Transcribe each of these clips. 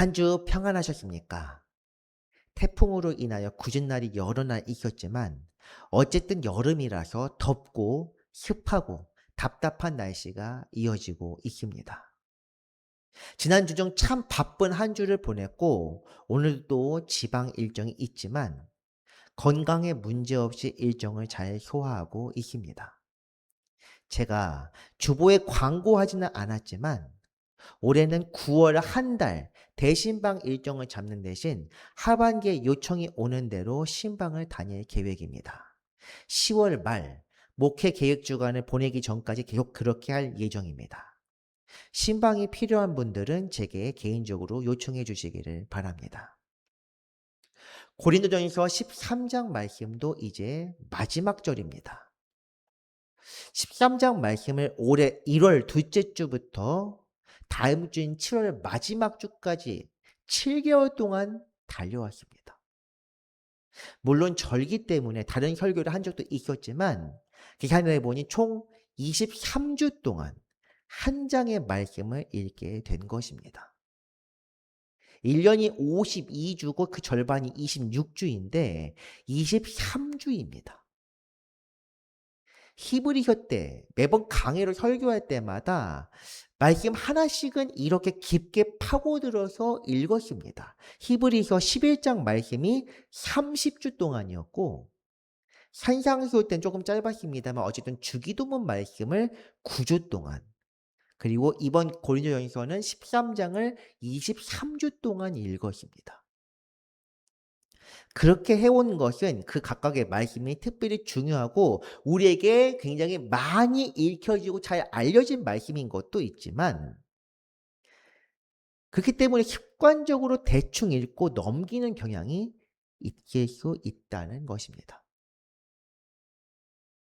한 주 평안하셨습니까? 태풍으로 인하여 굳은 날이 여러 날 있었지만 어쨌든 여름이라서 덥고 습하고 답답한 날씨가 이어지고 있습니다. 지난주 중 참 바쁜 한 주를 보냈고 오늘도 지방 일정이 있지만 건강에 문제없이 일정을 잘 소화하고 있습니다. 제가 주보에 광고하지는 않았지만 올해는 9월 한 달 대신방 일정을 잡는 대신 하반기에 요청이 오는 대로 신방을 다닐 계획입니다. 10월 말 목회 계획 주간을 보내기 전까지 계속 그렇게 할 예정입니다. 신방이 필요한 분들은 제게 개인적으로 요청해 주시기를 바랍니다. 고린도전서 13장 말씀도 이제 마지막 절입니다. 13장 말씀을 올해 1월 둘째 주부터 다음 주인 7월 마지막 주까지 7개월 동안 달려왔습니다. 물론 절기 때문에 다른 설교를 한 적도 있었지만 계산해 보니 총 23주 동안 한 장의 말씀을 읽게 된 것입니다. 1년이 52주고 그 절반이 26주인데 23주입니다. 히브리서 때 매번 강해로 설교할 때마다 말씀 하나씩은 이렇게 깊게 파고들어서 읽었습니다. 히브리서 11장 말씀이 30주 동안이었고 산상수호 때는 조금 짧았습니다만 어쨌든 주기도문 말씀을 9주 동안 그리고 이번 고린도전서는 13장을 23주 동안 읽었습니다. 그렇게 해온 것은 그 각각의 말씀이 특별히 중요하고 우리에게 굉장히 많이 읽혀지고 잘 알려진 말씀인 것도 있지만 그렇기 때문에 습관적으로 대충 읽고 넘기는 경향이 있을 수 있다는 것입니다.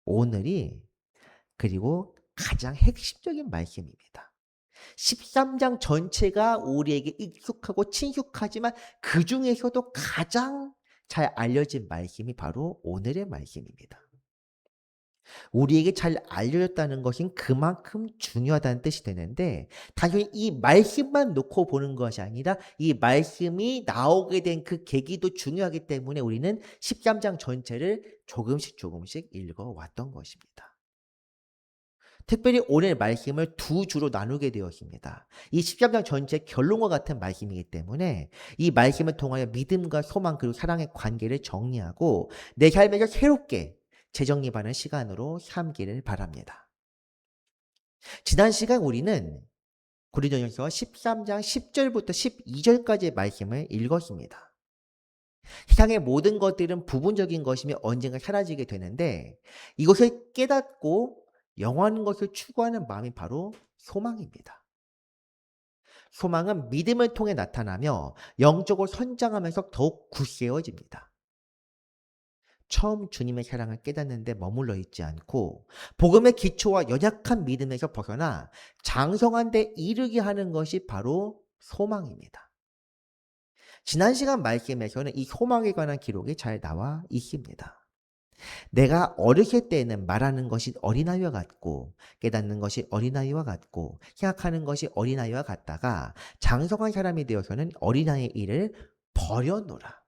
오늘이 그리고 가장 핵심적인 말씀입니다. 13장 전체가 우리에게 익숙하고 친숙하지만 그 중에서도 가장 잘 알려진 말씀이 바로 오늘의 말씀입니다. 우리에게 잘 알려졌다는 것은 그만큼 중요하다는 뜻이 되는데 당연히 이 말씀만 놓고 보는 것이 아니라 이 말씀이 나오게 된 그 계기도 중요하기 때문에 우리는 13장 전체를 조금씩 읽어왔던 것입니다. 특별히 오늘 말씀을 두 주로 나누게 되었습니다. 이 13장 전체 결론과 같은 말씀이기 때문에 이 말씀을 통하여 믿음과 소망 그리고 사랑의 관계를 정리하고 내 삶에서 새롭게 재정립하는 시간으로 삼기를 바랍니다. 지난 시간 우리는 고린도전서 13장 10절부터 12절까지의 말씀을 읽었습니다. 세상의 모든 것들은 부분적인 것이며 언젠가 사라지게 되는데 이것을 깨닫고 영원한 것을 추구하는 마음이 바로 소망입니다. 소망은 믿음을 통해 나타나며 영적으로 성장하면서 더욱 굳세어집니다. 처음 주님의 사랑을 깨닫는데 머물러 있지 않고 복음의 기초와 연약한 믿음에서 벗어나 장성한 데 이르게 하는 것이 바로 소망입니다. 지난 시간 말씀에서는 이 소망에 관한 기록이 잘 나와 있습니다. 내가 어렸을 때에는 말하는 것이 어린아이와 같고 깨닫는 것이 어린아이와 같고 생각하는 것이 어린아이와 같다가 장성한 사람이 되어서는 어린아이의 일을 버려놓으라.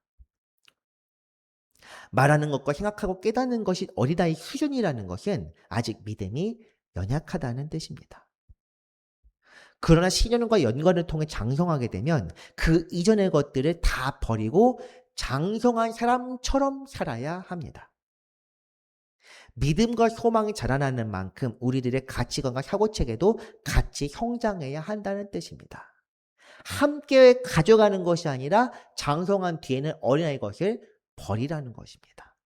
말하는 것과 생각하고 깨닫는 것이 어린아이 수준이라는 것은 아직 믿음이 연약하다는 뜻입니다. 그러나 신년과 연관을 통해 장성하게 되면 그 이전의 것들을 다 버리고 장성한 사람처럼 살아야 합니다. 믿음과 소망이 자라나는 만큼 우리들의 가치관과 사고체계도 같이 성장해야 한다는 뜻입니다. 함께 가져가는 것이 아니라 장성한 뒤에는 어린아이 것을 버리라는 것입니다.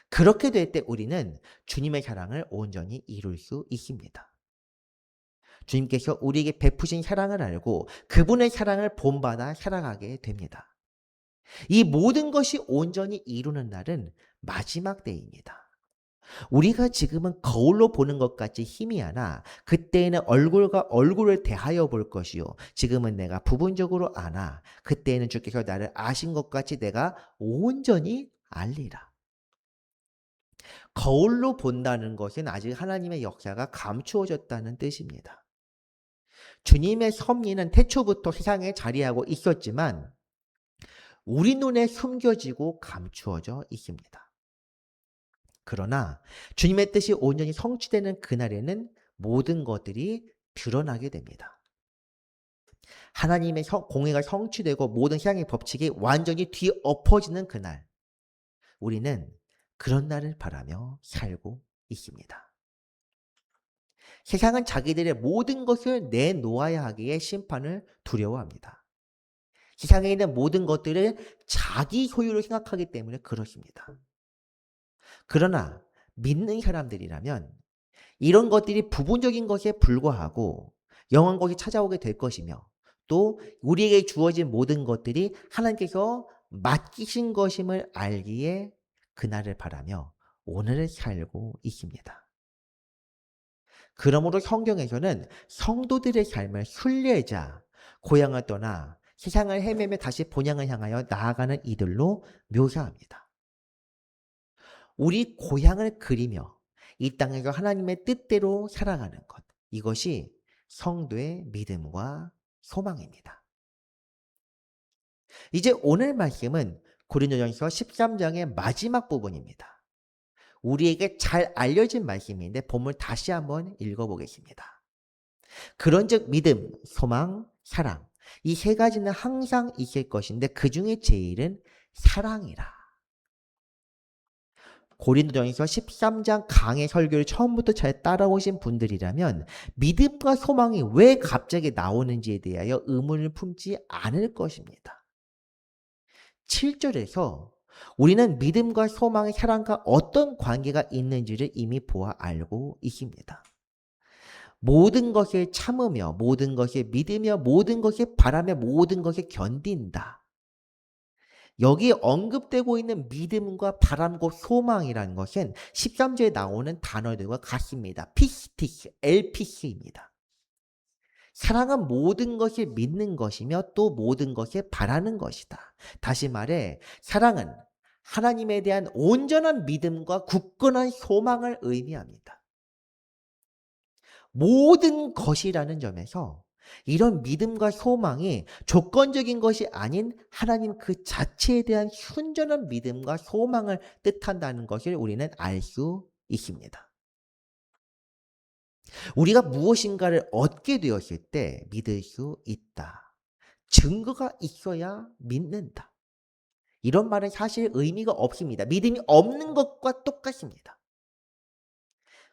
그렇게 될 때 우리는 주님의 사랑을 온전히 이룰 수 있습니다. 주님께서 우리에게 베푸신 사랑을 알고 그분의 사랑을 본받아 살아가게 됩니다. 이 모든 것이 온전히 이루는 날은 마지막 때입니다. 우리가 지금은 거울로 보는 것 같이 희미하나 그때에는 얼굴과 얼굴을 대하여 볼 것이요 지금은 내가 부분적으로 아나 그때에는 주께서 나를 아신 것 같이 내가 온전히 알리라. 거울로 본다는 것은 아직 하나님의 역사가 감추어졌다는 뜻입니다. 주님의 섭리는 태초부터 세상에 자리하고 있었지만 우리 눈에 숨겨지고 감추어져 있습니다. 그러나 주님의 뜻이 온전히 성취되는 그날에는 모든 것들이 드러나게 됩니다. 하나님의 공의가 성취되고 모든 세상의 법칙이 완전히 뒤엎어지는 그날, 우리는 그런 날을 바라며 살고 있습니다. 세상은 자기들의 모든 것을 내놓아야 하기에 심판을 두려워합니다. 세상에 있는 모든 것들을 자기 소유로 생각하기 때문에 그렇습니다. 그러나 믿는 사람들이라면 이런 것들이 부분적인 것에 불과하고 영원한 것이 찾아오게 될 것이며 또 우리에게 주어진 모든 것들이 하나님께서 맡기신 것임을 알기에 그날을 바라며 오늘을 살고 있습니다. 그러므로 성경에서는 성도들의 삶을 순례자, 고향을 떠나 세상을 헤매며 다시 본향을 향하여 나아가는 이들로 묘사합니다. 우리 고향을 그리며 이 땅에서 하나님의 뜻대로 살아가는 것, 이것이 성도의 믿음과 소망입니다. 이제 오늘 말씀은 고린도전서 13장의 마지막 부분입니다. 우리에게 잘 알려진 말씀인데 본문 다시 한번 읽어보겠습니다. 그런즉 믿음, 소망, 사랑, 이 세 가지는 항상 있을 것인데 그 중에 제일은 사랑이라. 고린도전서 13장 강의 설교를 처음부터 잘 따라오신 분들이라면 믿음과 소망이 왜 갑자기 나오는지에 대하여 의문을 품지 않을 것입니다. 7절에서 우리는 믿음과 소망의 사랑과 어떤 관계가 있는지를 이미 보아 알고 있습니다. 모든 것을 참으며 모든 것을 믿으며 모든 것을 바라며 모든 것을 견딘다. 여기 언급되고 있는 믿음과 바람과 소망이라는 것은 13절에 나오는 단어들과 같습니다. 피스티스, 엘피스입니다. 사랑은 모든 것을 믿는 것이며 또 모든 것을 바라는 것이다. 다시 말해 사랑은 하나님에 대한 온전한 믿음과 굳건한 소망을 의미합니다. 모든 것이라는 점에서 이런 믿음과 소망이 조건적인 것이 아닌 하나님 그 자체에 대한 순전한 믿음과 소망을 뜻한다는 것을 우리는 알 수 있습니다. 우리가 무엇인가를 얻게 되었을 때 믿을 수 있다. 증거가 있어야 믿는다. 이런 말은 사실 의미가 없습니다. 믿음이 없는 것과 똑같습니다.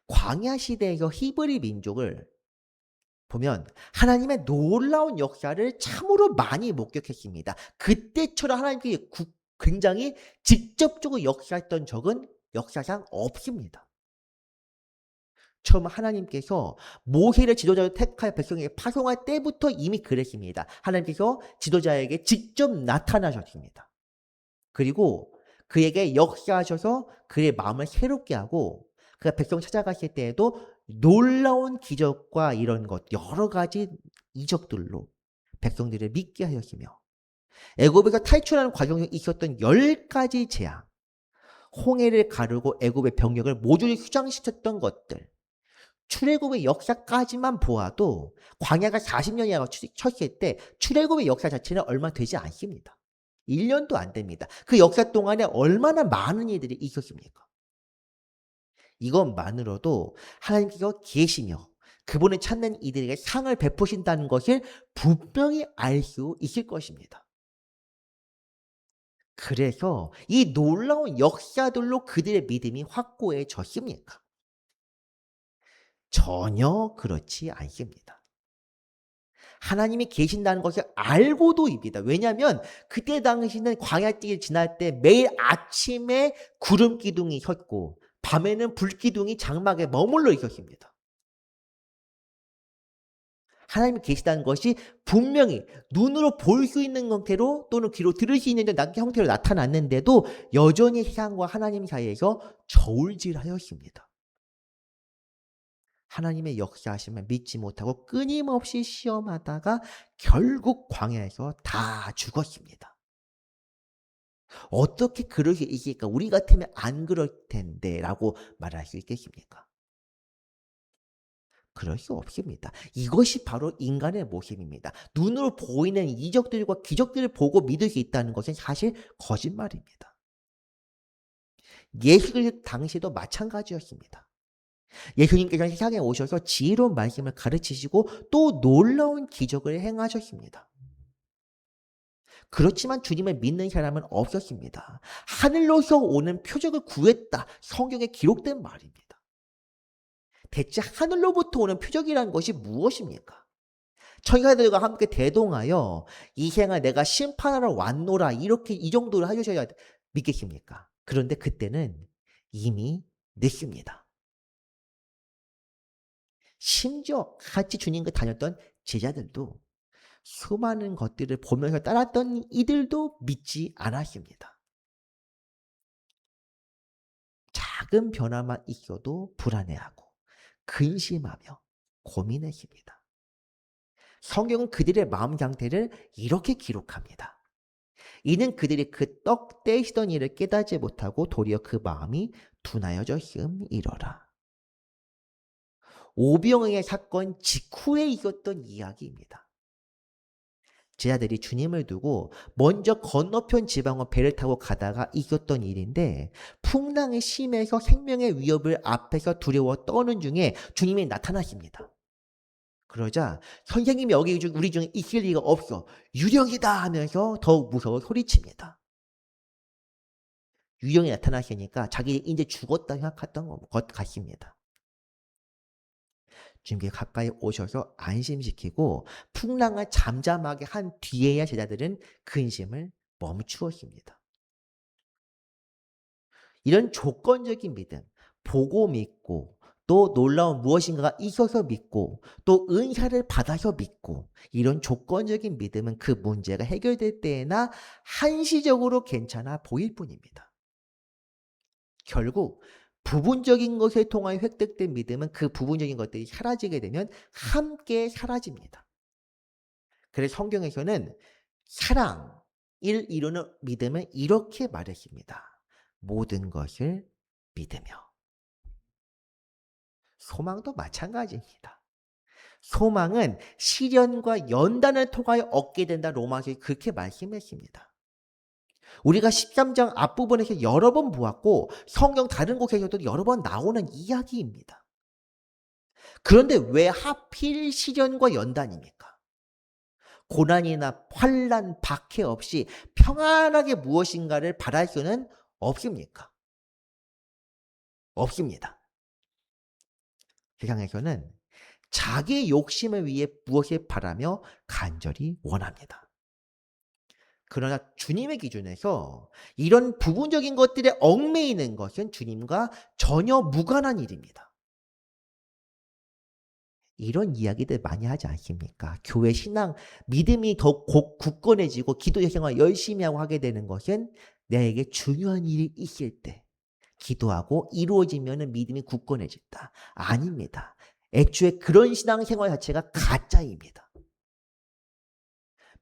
광야 시대에서 히브리 민족을 보면 하나님의 놀라운 역사를 참으로 많이 목격했습니다. 그때처럼 하나님께 굉장히 직접적으로 역사했던 적은 역사상 없습니다. 처음 하나님께서 모세를 지도자로 택하여 백성에게 파송할 때부터 이미 그랬습니다. 하나님께서 지도자에게 직접 나타나셨습니다. 그리고 그에게 역사하셔서 그의 마음을 새롭게 하고 그가 백성 찾아갔을 때에도 놀라운 기적과 이런 것 여러 가지 이적들로 백성들을 믿게 하였으며 애굽에서 탈출하는 과정에 있었던 10가지 재앙, 홍해를 가르고 애굽의 병력을 모조리 휴장시켰던 것들, 출애굽의 역사까지만 보아도 광야가 40년이라고 쳤을 때 출애굽의 역사 자체는 얼마 되지 않습니다. 1년도 안 됩니다. 그 역사 동안에 얼마나 많은 일들이 있었습니까? 이것만으로도 하나님께서 계시며 그분을 찾는 이들에게 상을 베푸신다는 것을 분명히 알 수 있을 것입니다. 그래서 이 놀라운 역사들로 그들의 믿음이 확고해졌습니까? 전혀 그렇지 않습니다. 하나님이 계신다는 것을 알고도입니다. 왜냐하면 그때 당시는 광야길을 지날 때 매일 아침에 구름 기둥이 섰고 밤에는 불 기둥이 장막에 머물러 있었습니다. 하나님이 계시다는 것이 분명히 눈으로 볼 수 있는 형태로 또는 귀로 들을 수 있는 형태로 나타났는데도 여전히 세상과 하나님 사이에서 저울질하였습니다. 하나님의 역사하심을 믿지 못하고 끊임없이 시험하다가 결국 광야에서 다 죽었습니다. 어떻게 그럴 수 있을까? 우리 같으면 안 그럴 텐데 라고 말할 수 있겠습니까? 그럴 수 없습니다. 이것이 바로 인간의 모습입니다. 눈으로 보이는 이적들과 기적들을 보고 믿을 수 있다는 것은 사실 거짓말입니다. 예수 그리스도 당시도 마찬가지였습니다. 예수님께서 세상에 오셔서 지혜로운 말씀을 가르치시고 또 놀라운 기적을 행하셨습니다. 그렇지만 주님을 믿는 사람은 없었습니다. 하늘로서 오는 표적을 구했다. 성경에 기록된 말입니다. 대체 하늘로부터 오는 표적이라는 것이 무엇입니까? 천사들과 함께 대동하여 이 생을 내가 심판하러 왔노라 이렇게 이 정도로 해주셔야 믿겠습니까? 그런데 그때는 이미 늦습니다. 심지어 같이 주님과 다녔던 제자들도 수많은 것들을 보면서 따랐던 이들도 믿지 않았습니다. 작은 변화만 있어도 불안해하고 근심하며 고민했습니다. 성경은 그들의 마음 상태를 이렇게 기록합니다. 이는 그들이 그 떡 떼시던 일을 깨닫지 못하고 도리어 그 마음이 둔하여졌음이러라. 오병이의 사건 직후에 있었던 이야기입니다. 제자들이 주님을 두고 먼저 건너편 지방으로 배를 타고 가다가 있었던 일인데 풍랑이 심해서 생명의 위협을 앞에서 두려워 떠는 중에 주님이 나타나십니다. 그러자 선생님이 여기 우리 중에 있을 리가 없어. 유령이다 하면서 더욱 무서워 소리칩니다. 유령이 나타나시니까 자기 이제 죽었다 생각했던 것 같습니다. 주님께 가까이 오셔서 안심시키고 풍랑을 잠잠하게 한 뒤에야 제자들은 근심을 멈추었습니다. 이런 조건적인 믿음, 보고 믿고 또 놀라운 무엇인가가 있어서 믿고 또 은사를 받아서 믿고 이런 조건적인 믿음은 그 문제가 해결될 때에나 한시적으로 괜찮아 보일 뿐입니다. 결국 부분적인 것에 통하여 획득된 믿음은 그 부분적인 것들이 사라지게 되면 함께 사라집니다. 그래서 성경에서는 사랑을 이루는 믿음은 이렇게 말했습니다. 모든 것을 믿으며. 소망도 마찬가지입니다. 소망은 시련과 연단을 통하여 얻게 된다. 로마서에 그렇게 말씀했습니다. 우리가 13장 앞부분에서 여러 번 보았고 성경 다른 곳에서도 여러 번 나오는 이야기입니다. 그런데 왜 하필 시련과 연단입니까? 고난이나 환난, 박해 없이 평안하게 무엇인가를 바랄 수는 없습니까? 없습니다. 세상에서는 자기의 욕심을 위해 무엇을 바라며 간절히 원합니다. 그러나 주님의 기준에서 이런 부분적인 것들에 얽매이는 것은 주님과 전혀 무관한 일입니다. 이런 이야기들 많이 하지 않습니까? 교회 신앙, 믿음이 더 굳건해지고 기도 생활 열심히 하고 하게 되는 것은 내게 중요한 일이 있을 때 기도하고 이루어지면 믿음이 굳건해진다. 아닙니다. 애초에 그런 신앙 생활 자체가 가짜입니다.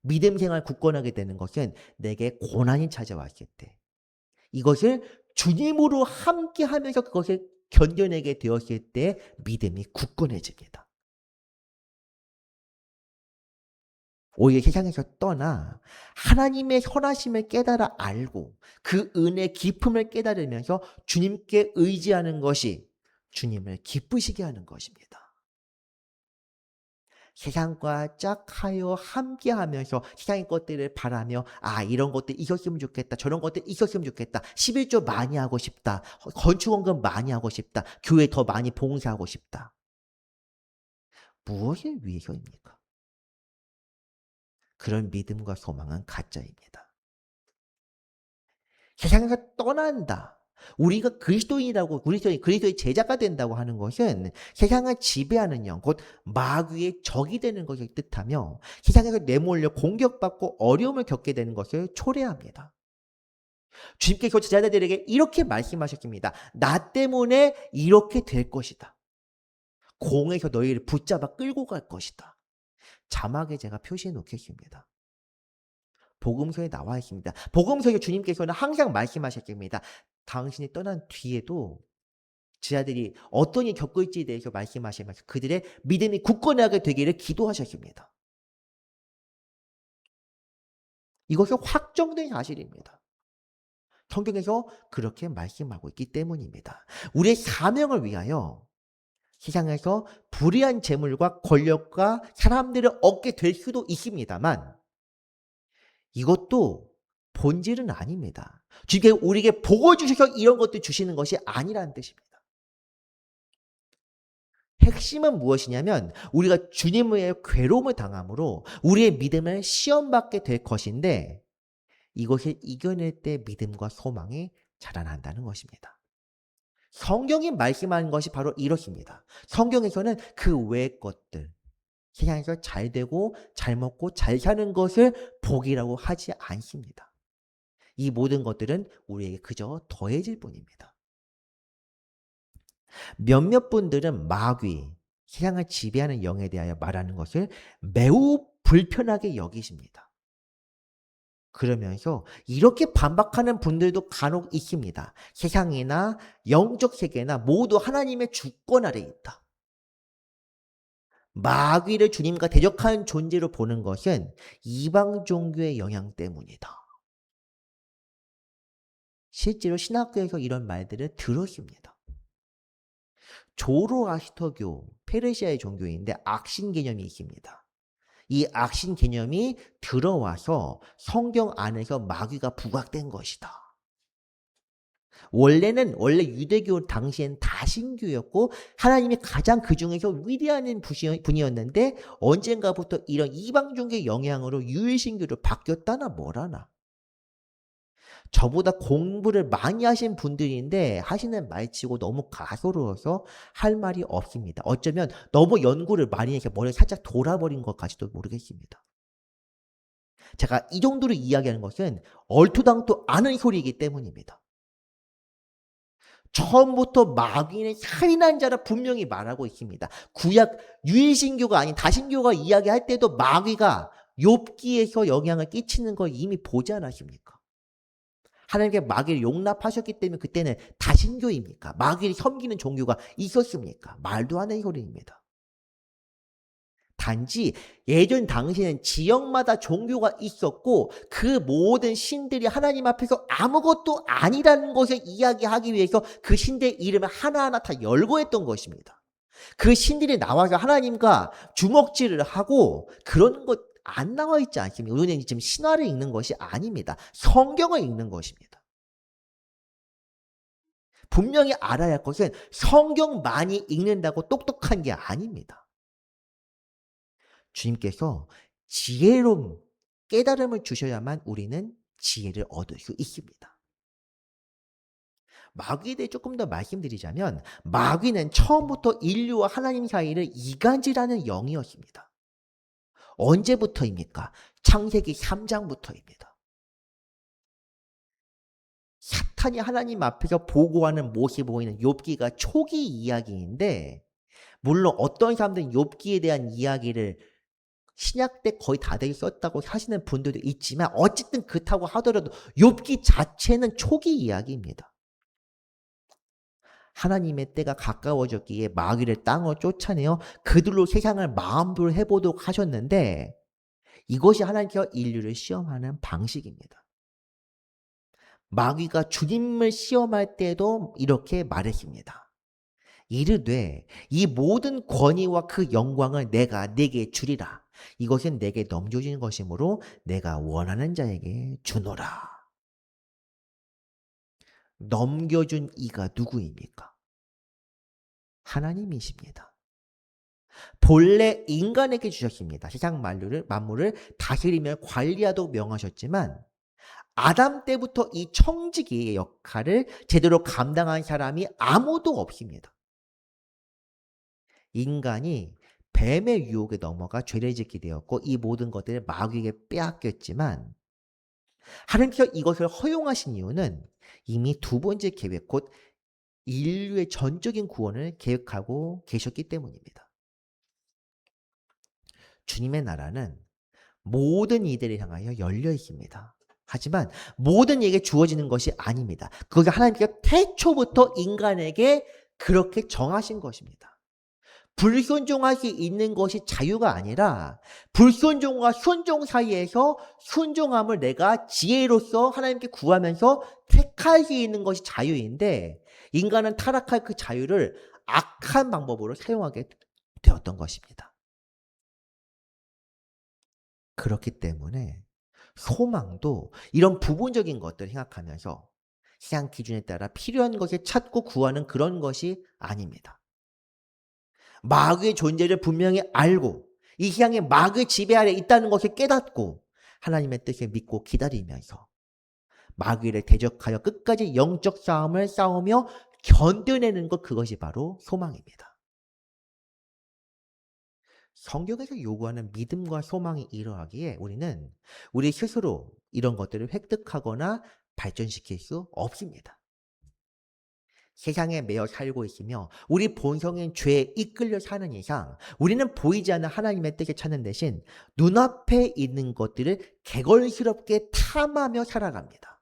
믿음 생활 굳건하게 되는 것은 내게 고난이 찾아왔을 때 이것을 주님으로 함께 하면서 그것을 견뎌내게 되었을 때 믿음이 굳건해집니다. 오히려 세상에서 떠나 하나님의 선하심을 깨달아 알고 그 은혜의 깊음을 깨달으면서 주님께 의지하는 것이 주님을 기쁘시게 하는 것입니다. 세상과 짝하여 함께하면서 세상의 것들을 바라며 이런 것들 있었으면 좋겠다. 저런 것들 있었으면 좋겠다. 11조 많이 하고 싶다. 건축원금 많이 하고 싶다. 교회 더 많이 봉사하고 싶다. 무엇을 위해서입니까? 그런 믿음과 소망은 가짜입니다. 세상에서 떠난다. 우리가 그리스도인이라고 그리스도의 제자가 된다고 하는 것은 세상을 지배하는 영, 곧 마귀의 적이 되는 것을 뜻하며 세상에서 내몰려 공격받고 어려움을 겪게 되는 것을 초래합니다. 주님께서 제자들에게 이렇게 말씀하셨습니다. 나 때문에 이렇게 될 것이다. 공에서 너희를 붙잡아 끌고 갈 것이다. 자막에 제가 표시해 놓겠습니다. 복음서에 나와 있습니다. 복음서에 주님께서는 항상 말씀하셨습니다. 당신이 떠난 뒤에도 제자들이 어떤 일이 겪을지에 대해서 말씀하시면서 그들의 믿음이 굳건하게 되기를 기도하셨습니다. 이것은 확정된 사실입니다. 성경에서 그렇게 말씀하고 있기 때문입니다. 우리의 사명을 위하여 세상에서 불의한 재물과 권력과 사람들을 얻게 될 수도 있습니다만 이것도 본질은 아닙니다. 주님께서 우리에게 복을 주셔서 이런 것들 주시는 것이 아니라는 뜻입니다. 핵심은 무엇이냐면 우리가 주님의 괴로움을 당함으로 우리의 믿음을 시험받게 될 것인데 이것을 이겨낼 때 믿음과 소망이 자라난다는 것입니다. 성경이 말씀하는 것이 바로 이렇습니다. 성경에서는 그 외의 것들, 세상에서 잘 되고 잘 먹고 잘 사는 것을 복이라고 하지 않습니다. 이 모든 것들은 우리에게 그저 더해질 뿐입니다. 몇몇 분들은 마귀, 세상을 지배하는 영에 대하여 말하는 것을 매우 불편하게 여기십니다. 그러면서 이렇게 반박하는 분들도 간혹 있습니다. 세상이나 영적 세계나 모두 하나님의 주권 아래 있다. 마귀를 주님과 대적하는 존재로 보는 것은 이방 종교의 영향 때문이다. 실제로 신학교에서 이런 말들을 들었습니다. 조로아스터교, 페르시아의 종교인데 악신 개념이 있습니다. 이 악신 개념이 들어와서 성경 안에서 마귀가 부각된 것이다. 원래 유대교 당시엔 다신교였고 하나님이 가장 그 중에서 위대한 분이었는데 언젠가부터 이런 이방 종교의 영향으로 유일신교로 바뀌었다나 뭐라나. 저보다 공부를 많이 하신 분들인데 하시는 말치고 너무 가소로워서 할 말이 없습니다. 어쩌면 너무 연구를 많이 해서 머리가 살짝 돌아버린 것까지도 모르겠습니다. 제가 이 정도로 이야기하는 것은 얼토당토 않은 소리이기 때문입니다. 처음부터 마귀는 살인한 자라 분명히 말하고 있습니다. 구약 유일신교가 아닌 다신교가 이야기할 때도 마귀가 욥기에서 영향을 끼치는 걸 이미 보지 않았습니까? 하나님께 마귀를 용납하셨기 때문에 그때는 다신교입니까? 마귀를 섬기는 종교가 있었습니까? 말도 안 되는 소리입니다. 단지 예전 당시에는 지역마다 종교가 있었고 그 모든 신들이 하나님 앞에서 아무것도 아니라는 것을 이야기하기 위해서 그 신들의 이름을 하나하나 다 열고 했던 것입니다. 그 신들이 나와서 하나님과 주먹질을 하고 그런 것 안 나와 있지 않습니까? 우리는 지금 신화를 읽는 것이 아닙니다. 성경을 읽는 것입니다. 분명히 알아야 할 것은 성경 많이 읽는다고 똑똑한 게 아닙니다. 주님께서 지혜로운 깨달음을 주셔야만 우리는 지혜를 얻을 수 있습니다. 마귀에 대해 조금 더 말씀드리자면 마귀는 처음부터 인류와 하나님 사이를 이간질하는 영이었습니다. 언제부터입니까? 창세기 3장부터입니다. 사탄이 하나님 앞에서 보고하는 모습이 보이는 욥기가 초기 이야기인데 물론 어떤 사람들은 욥기에 대한 이야기를 신약 때 거의 다들 썼다고 하시는 분들도 있지만 어쨌든 그렇다고 하더라도 욥기 자체는 초기 이야기입니다. 하나님의 때가 가까워졌기에 마귀를 땅으로 쫓아내어 그들로 세상을 마음대로 해보도록 하셨는데 이것이 하나님께서 인류를 시험하는 방식입니다. 마귀가 주님을 시험할 때도 이렇게 말했습니다. 이르되 이 모든 권위와 그 영광을 내가 네게 주리라. 이것은 내게 넘겨진 것이므로 내가 원하는 자에게 주노라. 넘겨준 이가 누구입니까? 하나님이십니다. 본래 인간에게 주셨습니다. 세상 만물을 다스리며 관리하도록 명하셨지만 아담 때부터 이 청지기의 역할을 제대로 감당한 사람이 아무도 없습니다. 인간이 뱀의 유혹에 넘어가 죄를 짓게 되었고 이 모든 것들을 마귀에게 빼앗겼지만 하나님께서 이것을 허용하신 이유는 이미 두 번째 계획 곧 인류의 전적인 구원을 계획하고 계셨기 때문입니다. 주님의 나라는 모든 이들을 향하여 열려 있습니다. 하지만 모든 이에게 주어지는 것이 아닙니다. 그것이 하나님께서 태초부터 인간에게 그렇게 정하신 것입니다. 불순종할 수 있는 것이 자유가 아니라 불순종과 순종 사이에서 순종함을 내가 지혜로서 하나님께 구하면서 택할 수 있는 것이 자유인데 인간은 타락할 그 자유를 악한 방법으로 사용하게 되었던 것입니다. 그렇기 때문에 소망도 이런 부분적인 것들을 생각하면서 신앙 기준에 따라 필요한 것을 찾고 구하는 그런 것이 아닙니다. 마귀의 존재를 분명히 알고 이 향이 마귀의 지배 아래 있다는 것을 깨닫고 하나님의 뜻을 믿고 기다리면서 마귀를 대적하여 끝까지 영적 싸움을 싸우며 견뎌내는 것, 그것이 바로 소망입니다. 성경에서 요구하는 믿음과 소망이 이러하기에 우리는 우리 스스로 이런 것들을 획득하거나 발전시킬 수 없습니다. 세상에 매여 살고 있으며 우리 본성인 죄에 이끌려 사는 이상 우리는 보이지 않는 하나님의 뜻을 찾는 대신 눈앞에 있는 것들을 개걸스럽게 탐하며 살아갑니다.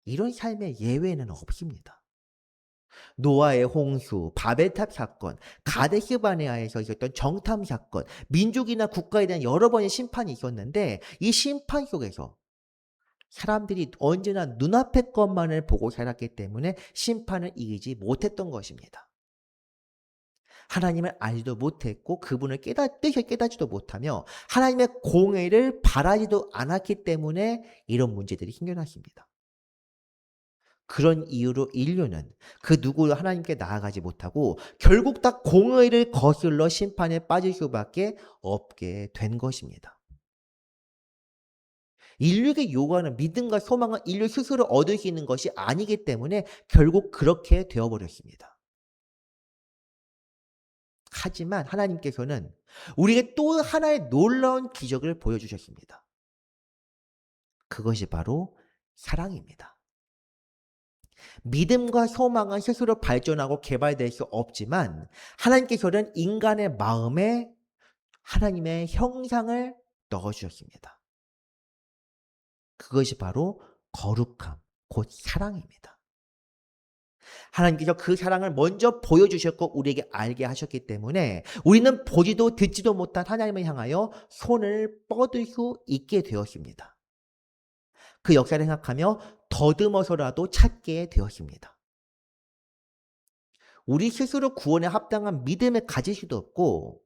이런 삶의 예외는 없습니다. 노아의 홍수, 바벨탑 사건, 가데스 바네아에서 있었던 정탐 사건, 민족이나 국가에 대한 여러 번의 심판이 있었는데 이 심판 속에서 사람들이 언제나 눈앞의 것만을 보고 살았기 때문에 심판을 이기지 못했던 것입니다. 하나님을 알지도 못했고 그분을 뜻을 깨닫지도 못하며 하나님의 공의를 바라지도 않았기 때문에 이런 문제들이 생겨났습니다. 그런 이유로 인류는 그 누구도 하나님께 나아가지 못하고 결국 다 공의를 거슬러 심판에 빠질 수밖에 없게 된 것입니다. 인류에게 요구하는 믿음과 소망은 인류 스스로 얻을 수 있는 것이 아니기 때문에 결국 그렇게 되어버렸습니다. 하지만 하나님께서는 우리에게 또 하나의 놀라운 기적을 보여주셨습니다. 그것이 바로 사랑입니다. 믿음과 소망은 스스로 발전하고 개발될 수 없지만 하나님께서는 인간의 마음에 하나님의 형상을 넣어주셨습니다. 그것이 바로 거룩함, 곧 사랑입니다. 하나님께서 그 사랑을 먼저 보여주셨고 우리에게 알게 하셨기 때문에 우리는 보지도 듣지도 못한 하나님을 향하여 손을 뻗을 수 있게 되었습니다. 그 역사를 생각하며 더듬어서라도 찾게 되었습니다. 우리 스스로 구원에 합당한 믿음을 가질 수도 없고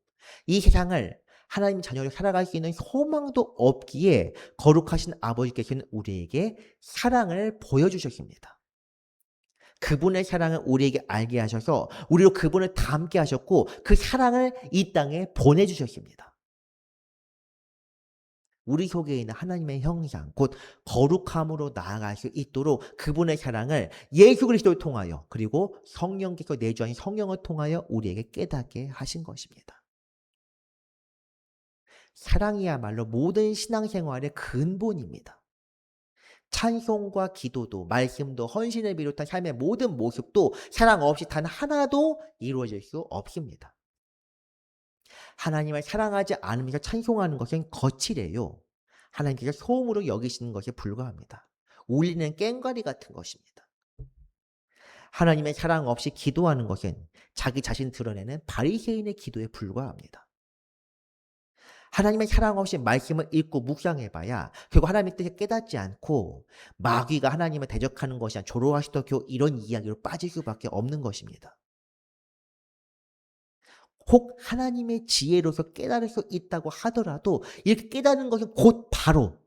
이 세상을 하나님 자녀로 살아갈 수 있는 소망도 없기에 거룩하신 아버지께서는 우리에게 사랑을 보여주셨습니다. 그분의 사랑을 우리에게 알게 하셔서 우리로 그분을 닮게 하셨고 그 사랑을 이 땅에 보내주셨습니다. 우리 속에 있는 하나님의 형상, 곧 거룩함으로 나아갈 수 있도록 그분의 사랑을 예수 그리스도를 통하여 그리고 성령께서 내주하신 성령을 통하여 우리에게 깨닫게 하신 것입니다. 사랑이야말로 모든 신앙생활의 근본입니다. 찬송과 기도도 말씀도 헌신을 비롯한 삶의 모든 모습도 사랑 없이 단 하나도 이루어질 수 없습니다. 하나님을 사랑하지 않으면서 찬송하는 것은 거칠해요. 하나님께서 소음으로 여기시는 것에 불과합니다. 울리는 꽹과리 같은 것입니다. 하나님의 사랑 없이 기도하는 것은 자기 자신 드러내는 바리새인의 기도에 불과합니다. 하나님의 사랑 없이 말씀을 읽고 묵상해봐야 결국 하나님의 뜻을 깨닫지 않고 마귀가 하나님을 대적하는 것이 아니라 조로아스터교 이런 이야기로 빠질 수밖에 없는 것입니다. 혹 하나님의 지혜로서 깨달을 수 있다고 하더라도 이렇게 깨닫는 것은 곧 바로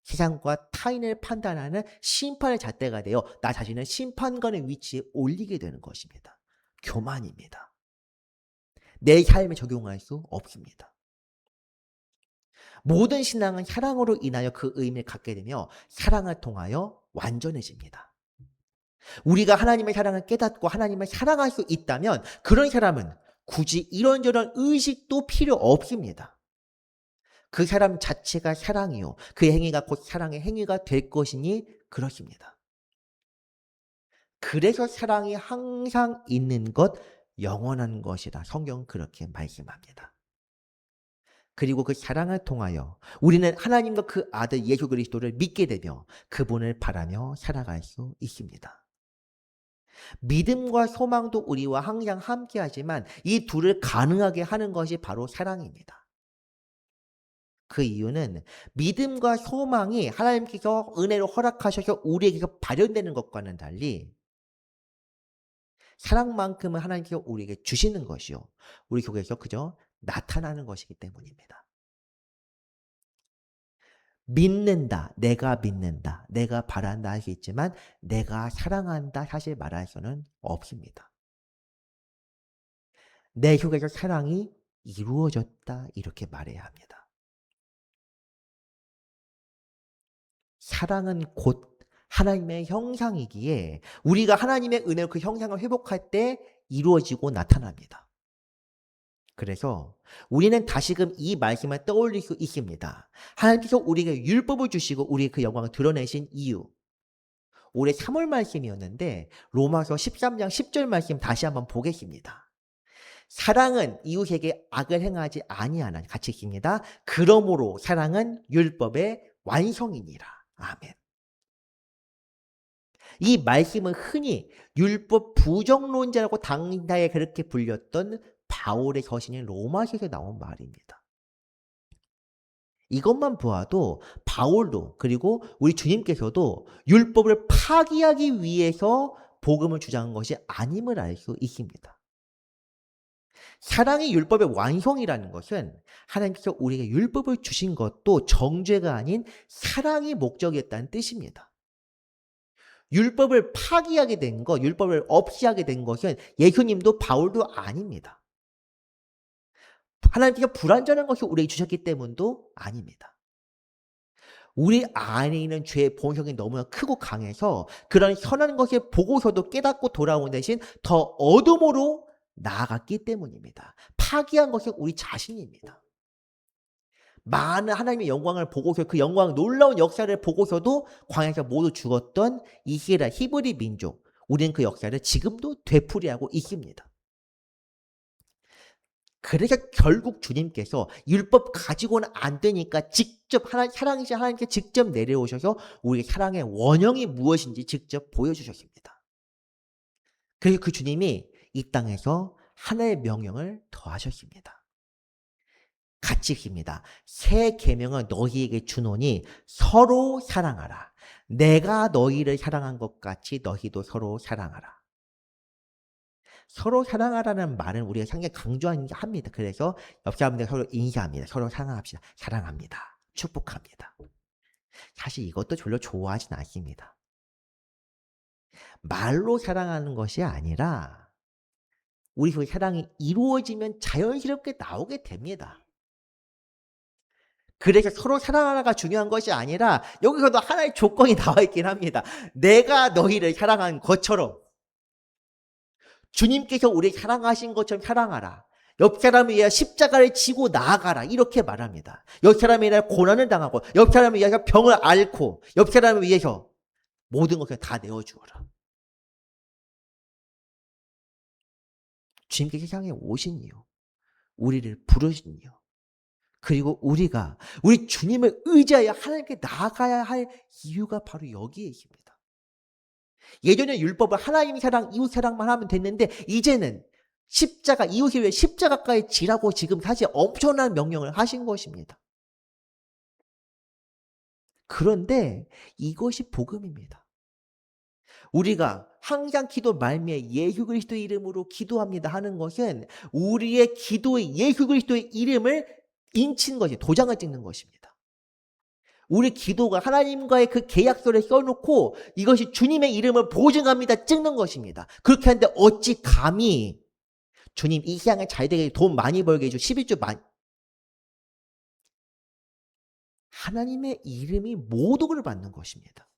세상과 타인을 판단하는 심판의 잣대가 되어 나 자신을 심판관의 위치에 올리게 되는 것입니다. 교만입니다. 내 삶에 적용할 수 없습니다. 모든 신앙은 사랑으로 인하여 그 의미를 갖게 되며 사랑을 통하여 완전해집니다. 우리가 하나님의 사랑을 깨닫고 하나님을 사랑할 수 있다면 그런 사람은 굳이 이런저런 의식도 필요 없습니다. 그 사람 자체가 사랑이요. 그 행위가 곧 사랑의 행위가 될 것이니 그렇습니다. 그래서 사랑이 항상 있는 것, 영원한 것이라 성경은 그렇게 말씀합니다. 그리고 그 사랑을 통하여 우리는 하나님과 그 아들 예수 그리스도를 믿게 되며 그분을 바라며 살아갈 수 있습니다. 믿음과 소망도 우리와 항상 함께하지만 이 둘을 가능하게 하는 것이 바로 사랑입니다. 그 이유는 믿음과 소망이 하나님께서 은혜로 허락하셔서 우리에게서 발현되는 것과는 달리 사랑만큼은 하나님께서 우리에게 주시는 것이요. 우리 속에서 그저 나타나는 것이기 때문입니다. 믿는다, 내가 믿는다, 내가 바란다 할 수 있지만 내가 사랑한다 사실 말할 수는 없습니다. 내 속에서 사랑이 이루어졌다 이렇게 말해야 합니다. 사랑은 곧 하나님의 형상이기에 우리가 하나님의 은혜로 그 형상을 회복할 때 이루어지고 나타납니다. 그래서 우리는 다시금 이 말씀을 떠올릴 수 있습니다. 하나님께서 우리에게 율법을 주시고 우리의 그 영광을 드러내신 이유. 올해 3월 말씀이었는데 로마서 13장 10절 말씀 다시 한번 보겠습니다. 사랑은 이웃에게 악을 행하지 아니하나 같이 읽습니다. 그러므로 사랑은 율법의 완성이니라. 아멘. 이 말씀은 흔히 율법 부정론자라고 당시에 그렇게 불렸던 바울의 서신인 로마서에서 나온 말입니다. 이것만 보아도 바울도 그리고 우리 주님께서도 율법을 파기하기 위해서 복음을 주장한 것이 아님을 알 수 있습니다. 사랑이 율법의 완성이라는 것은 하나님께서 우리에게 율법을 주신 것도 정죄가 아닌 사랑이 목적이었다는 뜻입니다. 율법을 파기하게 된 것, 율법을 없이 하게 된 것은 예수님도 바울도 아닙니다. 하나님께서 불완전한 것을 우리에게 주셨기 때문도 아닙니다. 우리 안에 있는 죄의 본성이 너무나 크고 강해서 그런 선한 것을 보고서도 깨닫고 돌아온 대신 더 어둠으로 나아갔기 때문입니다. 파기한 것은 우리 자신입니다. 많은 하나님의 영광을 보고서 그 영광 놀라운 역사를 보고서도 광야에서 모두 죽었던 이스라엘 히브리 민족, 우리는 그 역사를 지금도 되풀이하고 있습니다. 그래서 결국 주님께서 율법 가지고는 안 되니까 직접 사랑이신 하나님께 직접 내려오셔서 우리 사랑의 원형이 무엇인지 직접 보여주셨습니다. 그래서 그 주님이 이 땅에서 하나의 명령을 더하셨습니다. 같이 읽습니다. 새 계명을 너희에게 주노니 서로 사랑하라. 내가 너희를 사랑한 것 같이 너희도 서로 사랑하라. 서로 사랑하라는 말은 우리가 상당히 강조합니다. 그래서 옆 사람들 서로 인사합니다. 서로 사랑합시다. 사랑합니다. 축복합니다. 사실 이것도 별로 좋아하진 않습니다. 말로 사랑하는 것이 아니라 우리 그 사랑이 이루어지면 자연스럽게 나오게 됩니다. 그래서 서로 사랑하라가 중요한 것이 아니라 여기서도 하나의 조건이 나와 있긴 합니다. 내가 너희를 사랑한 것처럼 주님께서 우리를 사랑하신 것처럼 사랑하라. 옆 사람을 위해 십자가를 지고 나아가라. 이렇게 말합니다. 옆 사람에 대해 고난을 당하고 옆 사람을 위해서 병을 앓고 옆 사람을 위해서 모든 것을 다 내어주어라. 주님께서 세상에 오신 이유, 우리를 부르신 이유, 그리고 우리가 우리 주님을 의지하여 하나님께 나아가야 할 이유가 바로 여기에 있습니다. 예전에 율법을 하나님 사랑, 이웃 사랑만 하면 됐는데 이제는 십자가, 이웃을 위해 십자가까지 지라고 지금 사실 엄청난 명령을 하신 것입니다. 그런데 이것이 복음입니다. 우리가 항상 기도 말미에 예수 그리스도의 이름으로 기도합니다 하는 것은 우리의 기도의 예수 그리스도의 이름을 인치는 것이 도장을 찍는 것입니다. 우리 기도가 하나님과의 그 계약서를 써놓고 이것이 주님의 이름을 보증합니다 찍는 것입니다. 그렇게 하는데 어찌 감히 주님 이 세상에 잘 되게 돈 많이 벌게 해줘 11조 많이 하나님의 이름이 모독을 받는 것입니다.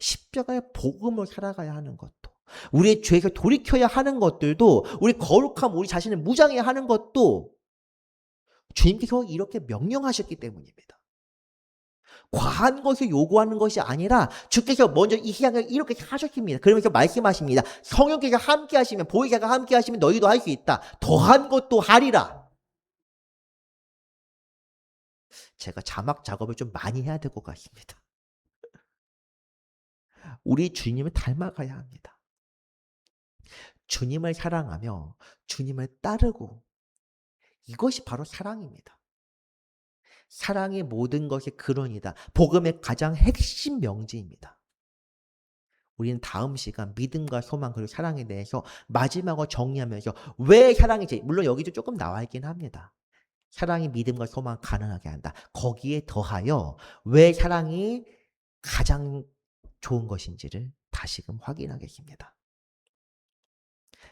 십자가의 복음을 살아가야 하는 것도 우리의 죄에서 돌이켜야 하는 것들도 우리 거룩함 우리 자신을 무장해야 하는 것도 주님께서 이렇게 명령하셨기 때문입니다. 과한 것을 요구하는 것이 아니라 주께서 먼저 이 세상을 이렇게 하셨습니다. 그러면서 말씀하십니다. 성령께서 함께 하시면 보혜사가 함께 하시면 너희도 할 수 있다. 더한 것도 하리라. 제가 자막 작업을 좀 많이 해야 될 것 같습니다. 우리 주님을 닮아가야 합니다. 주님을 사랑하며 주님을 따르고 이것이 바로 사랑입니다. 사랑이 모든 것의 근원이다. 복음의 가장 핵심 명제입니다. 우리는 다음 시간 믿음과 소망 그리고 사랑에 대해서 마지막으로 정리하면서 왜 사랑이지? 물론 여기도 조금 나와 있긴 합니다. 사랑이 믿음과 소망 가능하게 한다. 거기에 더하여 왜 사랑이 가장 좋은 것인지를 다시금 확인하겠습니다.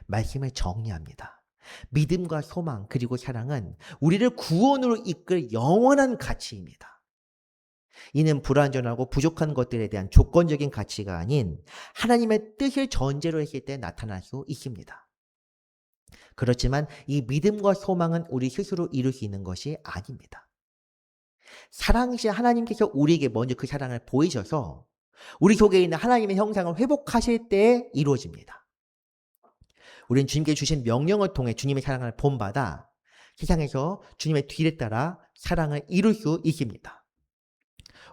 말씀을 정리합니다. 믿음과 소망 그리고 사랑은 우리를 구원으로 이끌 영원한 가치입니다. 이는 불완전하고 부족한 것들에 대한 조건적인 가치가 아닌 하나님의 뜻을 전제로 했을 때 나타날 수 있습니다. 그렇지만 이 믿음과 소망은 우리 스스로 이룰 수 있는 것이 아닙니다. 사랑이신 하나님께서 우리에게 먼저 그 사랑을 보이셔서 우리 속에 있는 하나님의 형상을 회복하실 때 이루어집니다. 우리는 주님께 주신 명령을 통해 주님의 사랑을 본받아 세상에서 주님의 뒤를 따라 사랑을 이룰 수 있습니다.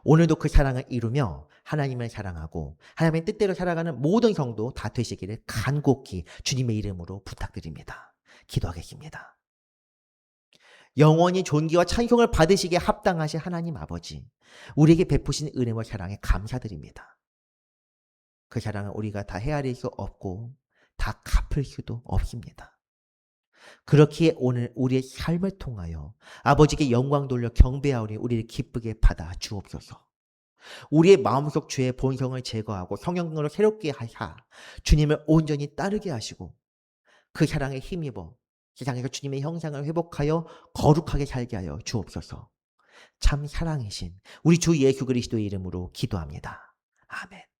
오늘도 그 사랑을 이루며 하나님을 사랑하고 하나님의 뜻대로 살아가는 모든 성도 다 되시기를 간곡히 주님의 이름으로 부탁드립니다. 기도하겠습니다. 영원히 존귀와 찬송을 받으시기에 합당하신 하나님 아버지, 우리에게 베푸신 은혜와 사랑에 감사드립니다. 그 사랑을 우리가 다 헤아릴 수 없고 다 갚을 수도 없습니다. 그렇기에 오늘 우리의 삶을 통하여 아버지께 영광 돌려 경배하오니 우리를 기쁘게 받아 주옵소서. 우리의 마음속 죄의 본성을 제거하고 성령으로 새롭게 하사 주님을 온전히 따르게 하시고 그 사랑에 힘입어 세상에서 주님의 형상을 회복하여 거룩하게 살게 하여 주옵소서. 참 사랑이신 우리 주 예수 그리스도의 이름으로 기도합니다. 아멘.